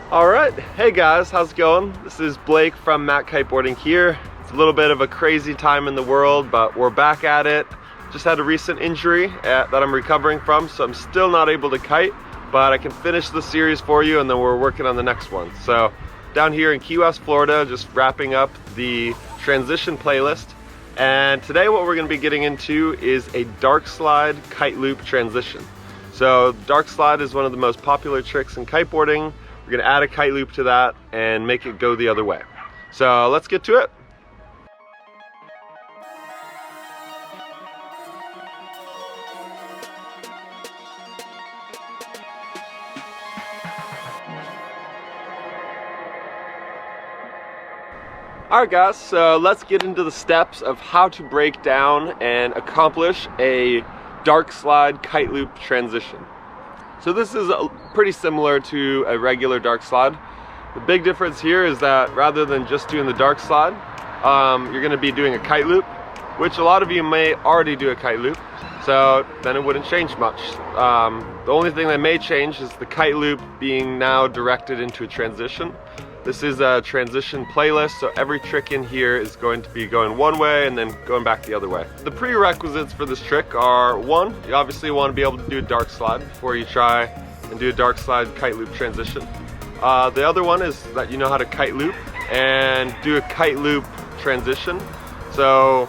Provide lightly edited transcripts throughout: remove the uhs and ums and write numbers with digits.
Alright, hey guys, how's it going? This is Blake from Matt Kiteboarding here. It's a little bit of a crazy time in the world, but we're back at it. Just had a recent injury that I'm recovering from, so I'm still not able to kite, but I can finish the series for you and then we're working on the next one. So down here in Key West, Florida, just wrapping up the transition playlist. And today what we're going to be getting into is a Darkslide Kiteloop transition. So Darkslide is one of the most popular tricks in kiteboarding. We're going to add a kite loop to that and make it go the other way. So let's get to it. Alright guys, so let's get into the steps of how to break down and accomplish a Darkslide kite loop transition. So this is pretty similar to a regular Darkslide. The big difference here is that rather than just doing the Darkslide, you're going to be doing a kite loop, which a lot of you may already do a kite loop, so then it wouldn't change much. The only thing that may change is the kite loop being now directed into a transition. This is a transition playlist, so every trick in here is going to be going one way and then going back the other way. The prerequisites for this trick are, one, you obviously want to be able to do a Darkslide before you try and do a Darkslide kite loop transition. The other one is that you know how to kite loop and do a kite loop transition. So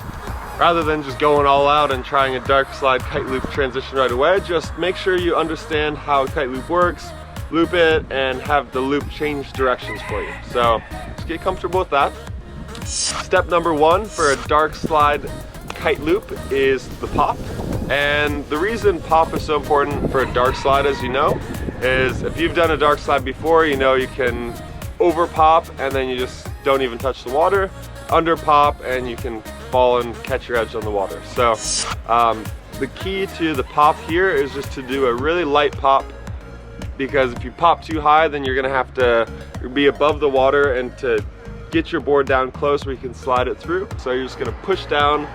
rather than just going all out and trying a Darkslide kite loop transition right away, just make sure you understand how a kite loop works, loop it, and have the loop change directions for you. So just get comfortable with that. Step number one for a Darkslide kite loop is the pop. And the reason pop is so important for a Darkslide, as you know, is if you've done a Darkslide before, you know you can over pop and then you just don't even touch the water, under pop and you can fall and catch your edge on the water. So the key to the pop here is just to do a really light pop, because if you pop too high, then you're gonna have to be above the water, and to get your board down close where you can slide it through. So you're just gonna push down,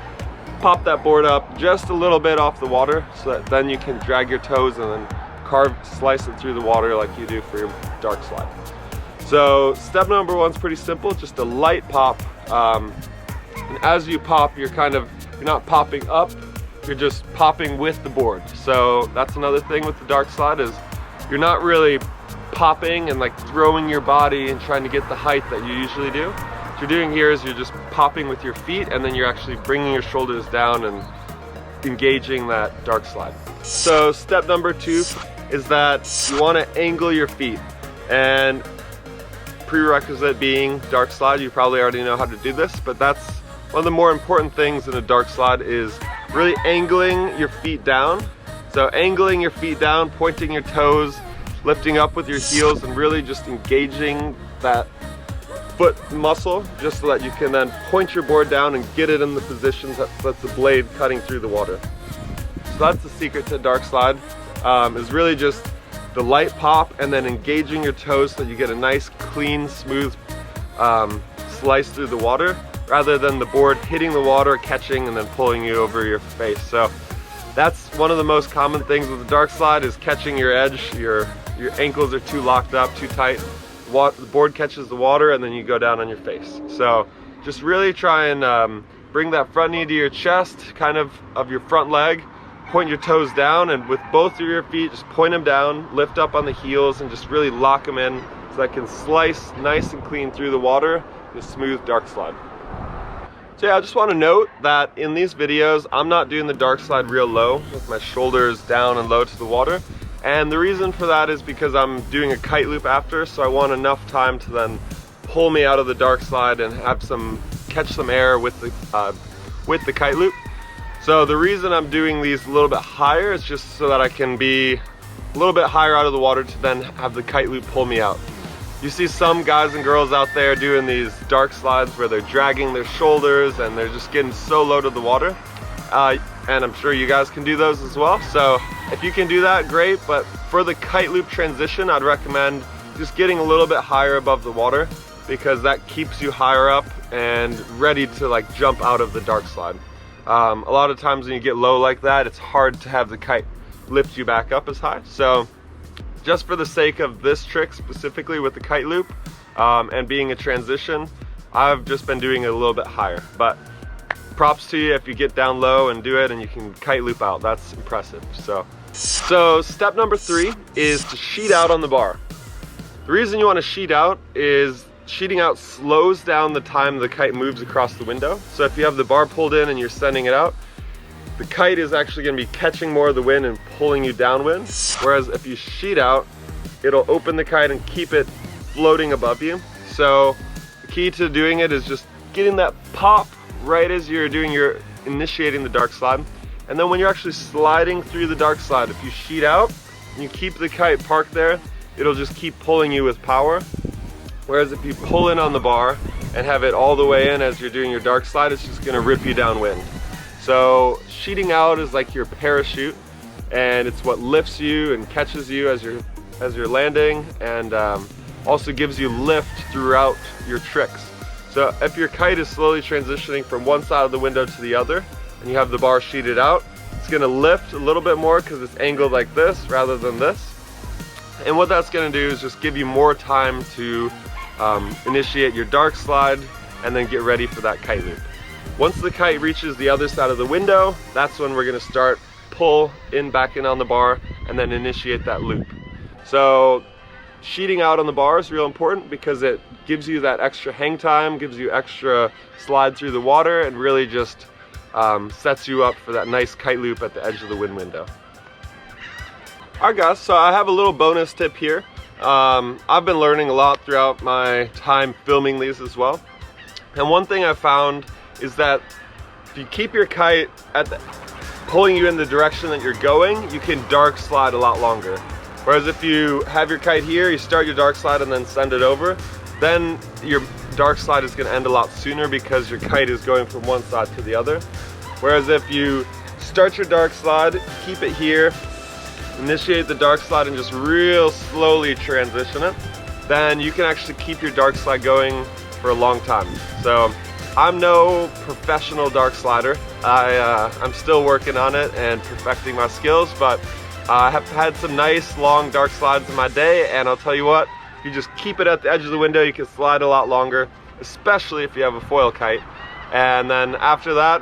pop that board up just a little bit off the water, so that then you can drag your toes and then slice it through the water like you do for your Darkslide. So step number one's pretty simple, just a light pop. And as you pop, you're not popping up, you're just popping with the board. So that's another thing with the Darkslide, is you're not really popping and like throwing your body and trying to get the height that you usually do. What you're doing here is you're just popping with your feet, and then you're actually bringing your shoulders down and engaging that Darkslide. So step number two is that you want to angle your feet, and prerequisite being Darkslide, you probably already know how to do this, but that's one of the more important things in a Darkslide, is really angling your feet down. So angling your feet down, pointing your toes, lifting up with your heels, and really just engaging that foot muscle, just so that you can then point your board down and get it in the positions that's the blade cutting through the water. So that's the secret to Darkslide, is really just the light pop and then engaging your toes so that you get a nice, clean, smooth slice through the water, rather than the board hitting the water, catching, and then pulling you over your face. So that's one of the most common things with the Darkslide, is catching your edge. Your ankles are too locked up, too tight. The board catches the water and then you go down on your face. So just really try and bring that front knee to your chest, kind of your front leg. Point your toes down, and with both of your feet, just point them down, lift up on the heels, and just really lock them in so that can slice nice and clean through the water in a smooth Darkslide. So yeah, I just want to note that in these videos, I'm not doing the Darkslide real low, with my shoulders down and low to the water. And the reason for that is because I'm doing a kite loop after, so I want enough time to then pull me out of the Darkslide and have catch some air with the kite loop. So the reason I'm doing these a little bit higher is just so that I can be a little bit higher out of the water to then have the kite loop pull me out. You see some guys and girls out there doing these Darkslides where they're dragging their shoulders and they're just getting so low to the water. And I'm sure you guys can do those as well. So if you can do that, great. But for the kite loop transition, I'd recommend just getting a little bit higher above the water, because that keeps you higher up and ready to like jump out of the Darkslide. A lot of times when you get low like that, it's hard to have the kite lift you back up as high. So just for the sake of this trick specifically with the kite loop and being a transition, I've just been doing it a little bit higher. But props to you if you get down low and do it and you can kite loop out. That's impressive. So step number 3 is to sheet out on the bar. The reason you want to sheet out is sheeting out slows down the time the kite moves across the window. So if you have the bar pulled in and you're sending it out, the kite is actually going to be catching more of the wind and pulling you downwind. Whereas if you sheet out, it'll open the kite and keep it floating above you. So the key to doing it is just getting that pop right as you're initiating the dark slide. And then when you're actually sliding through the dark slide, if you sheet out and you keep the kite parked there, it'll just keep pulling you with power. Whereas if you pull in on the bar and have it all the way in as you're doing your dark slide, it's just gonna rip you downwind. So sheeting out is like your parachute, and it's what lifts you and catches you as you're landing, and also gives you lift throughout your tricks. So if your kite is slowly transitioning from one side of the window to the other, and you have the bar sheeted out, it's gonna lift a little bit more because it's angled like this rather than this. And what that's gonna do is just give you more time to initiate your dark slide and then get ready for that kite loop. Once the kite reaches the other side of the window, that's when we're gonna start pull back in on the bar and then initiate that loop. So sheeting out on the bar is real important because it gives you that extra hang time, gives you extra slide through the water, and really just sets you up for that nice kite loop at the edge of the wind window. Alright guys, so I have a little bonus tip here. I've been learning a lot throughout my time filming these as well. And one thing I found is that if you keep your kite pulling you in the direction that you're going, you can dark slide a lot longer. Whereas if you have your kite here, you start your dark slide and then send it over, then your dark slide is going to end a lot sooner because your kite is going from one side to the other. Whereas if you start your dark slide, keep it here, initiate the dark slide and just real slowly transition it, then you can actually keep your dark slide going for a long time. So I'm no professional dark slider. I'm still working on it and perfecting my skills, but I have had some nice long dark slides in my day, and I'll tell you what, if you just keep it at the edge of the window, you can slide a lot longer, especially if you have a foil kite. And then after that,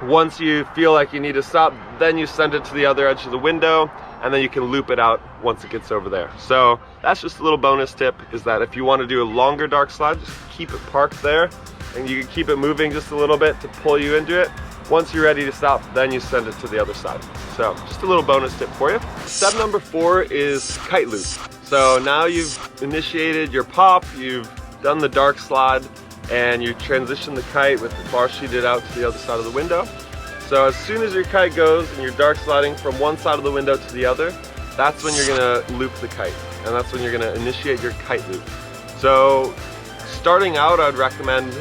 once you feel like you need to stop, then you send it to the other edge of the window, and then you can loop it out once it gets over there. So that's just a little bonus tip, is that if you want to do a longer dark slide, just keep it parked there, and you can keep it moving just a little bit to pull you into it. Once you're ready to stop, then you send it to the other side. So just a little bonus tip for you. Step number 4 is kite loop. So now you've initiated your pop, you've done the dark slide, and you transition the kite with the bar sheeted out to the other side of the window. So as soon as your kite goes and you're dark sliding from one side of the window to the other, that's when you're gonna loop the kite, and that's when you're gonna initiate your kite loop. So starting out, I'd recommend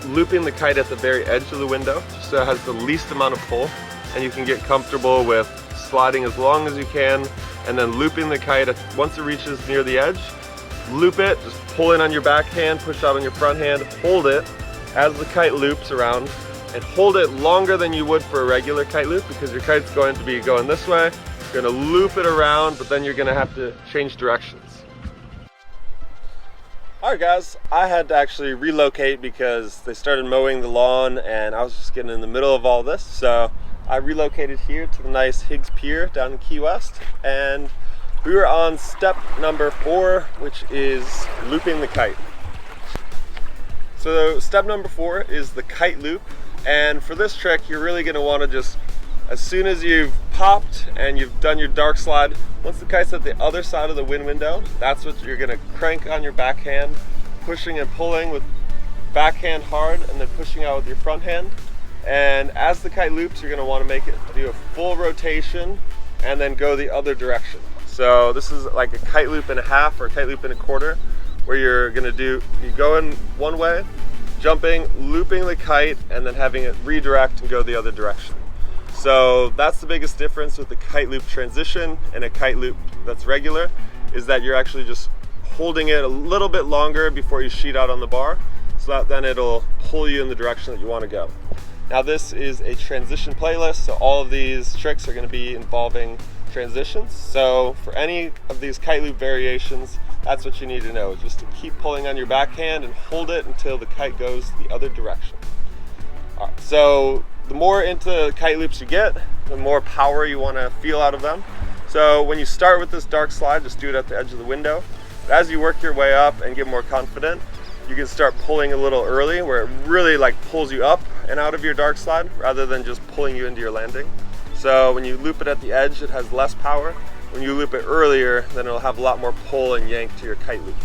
looping the kite at the very edge of the window, just so it has the least amount of pull, and you can get comfortable with sliding as long as you can, and then looping the kite once it reaches near the edge. Loop it, just pull in on your backhand, push out on your front hand, hold it as the kite loops around, and hold it longer than you would for a regular kite loop, because your kite's going to be going this way. You're going to loop it around, but then you're going to have to change directions. Alright guys, I had to actually relocate because they started mowing the lawn and I was just getting in the middle of all this. So I relocated here to the nice Higgs Pier down in Key West, and we were on step number 4, which is looping the kite. So step number 4 is the kite loop, and for this trick you're really going to want to just, as soon as you've popped and you've done your dark slide, once the kite's at the other side of the wind window, that's what you're going to crank on your backhand, pushing and pulling with backhand hard, and then pushing out with your front hand. And as the kite loops, you're going to want to make it do a full rotation and then go the other direction. So this is like a kite loop and a half or a kite loop and a quarter, where you're going to you go in one way, jumping, looping the kite, and then having it redirect and go the other direction. So that's the biggest difference with the kite loop transition and a kite loop that's regular, is that you're actually just holding it a little bit longer before you sheet out on the bar, so that then it'll pull you in the direction that you want to go. Now this is a transition playlist, so all of these tricks are going to be involving transitions. So for any of these kite loop variations, that's what you need to know, just to keep pulling on your backhand and hold it until the kite goes the other direction. All right, so the more into kite loops you get, the more power you want to feel out of them. So when you start with this Darkslide, just do it at the edge of the window. But as you work your way up and get more confident, you can start pulling a little early, where it really like pulls you up and out of your Darkslide rather than just pulling you into your landing. So when you loop it at the edge, it has less power. When you loop it earlier, then it'll have a lot more pull and yank to your kite loop.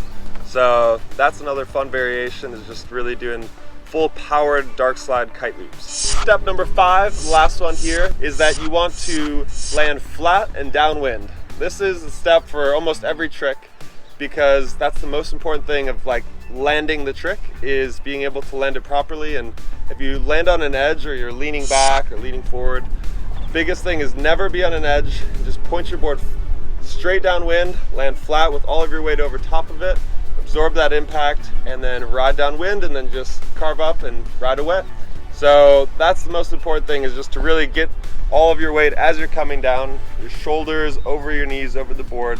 So that's another fun variation, is just really doing full powered Darkslide kite loops. Step number 5, the last one here, is that you want to land flat and downwind. This is a step for almost every trick, because that's the most important thing of like landing the trick, is being able to land it properly. And if you land on an edge, or you're leaning back or leaning forward, the biggest thing is never be on an edge. Just point your board straight downwind, land flat with all of your weight over top of it, absorb that impact, and then ride downwind, and then just carve up and ride away. So that's the most important thing, is just to really get all of your weight as you're coming down, your shoulders over your knees over the board,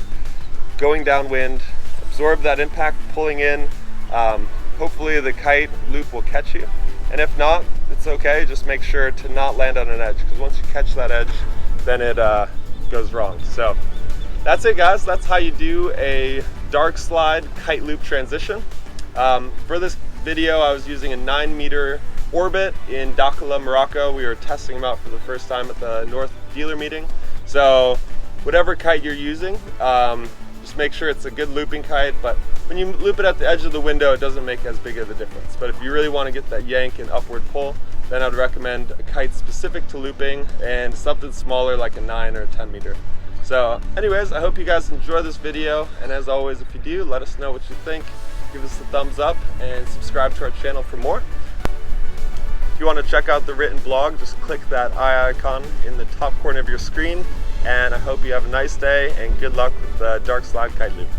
going downwind, absorb that impact, pulling in. Hopefully the kite loop will catch you, and if not, it's okay. Just make sure to not land on an edge, because once you catch that edge, then it goes wrong. So that's it, guys. That's how you do a Darkslide kite loop transition. For this video, I was using a 9-meter orbit in Dakar, Morocco. We were testing them out for the first time at the North dealer meeting. So whatever kite you're using, just make sure it's a good looping kite. But when you loop it at the edge of the window, it doesn't make as big of a difference. But if you really want to get that yank and upward pull, then I'd recommend a kite specific to looping, and something smaller like a 9 or a 10 meter. So anyways, I hope you guys enjoy this video, and as always, if you do, let us know what you think. Give us a thumbs up and subscribe to our channel for more. If you want to check out the written blog, just click that eye icon in the top corner of your screen, and I hope you have a nice day and good luck with the Darkslide kite loop.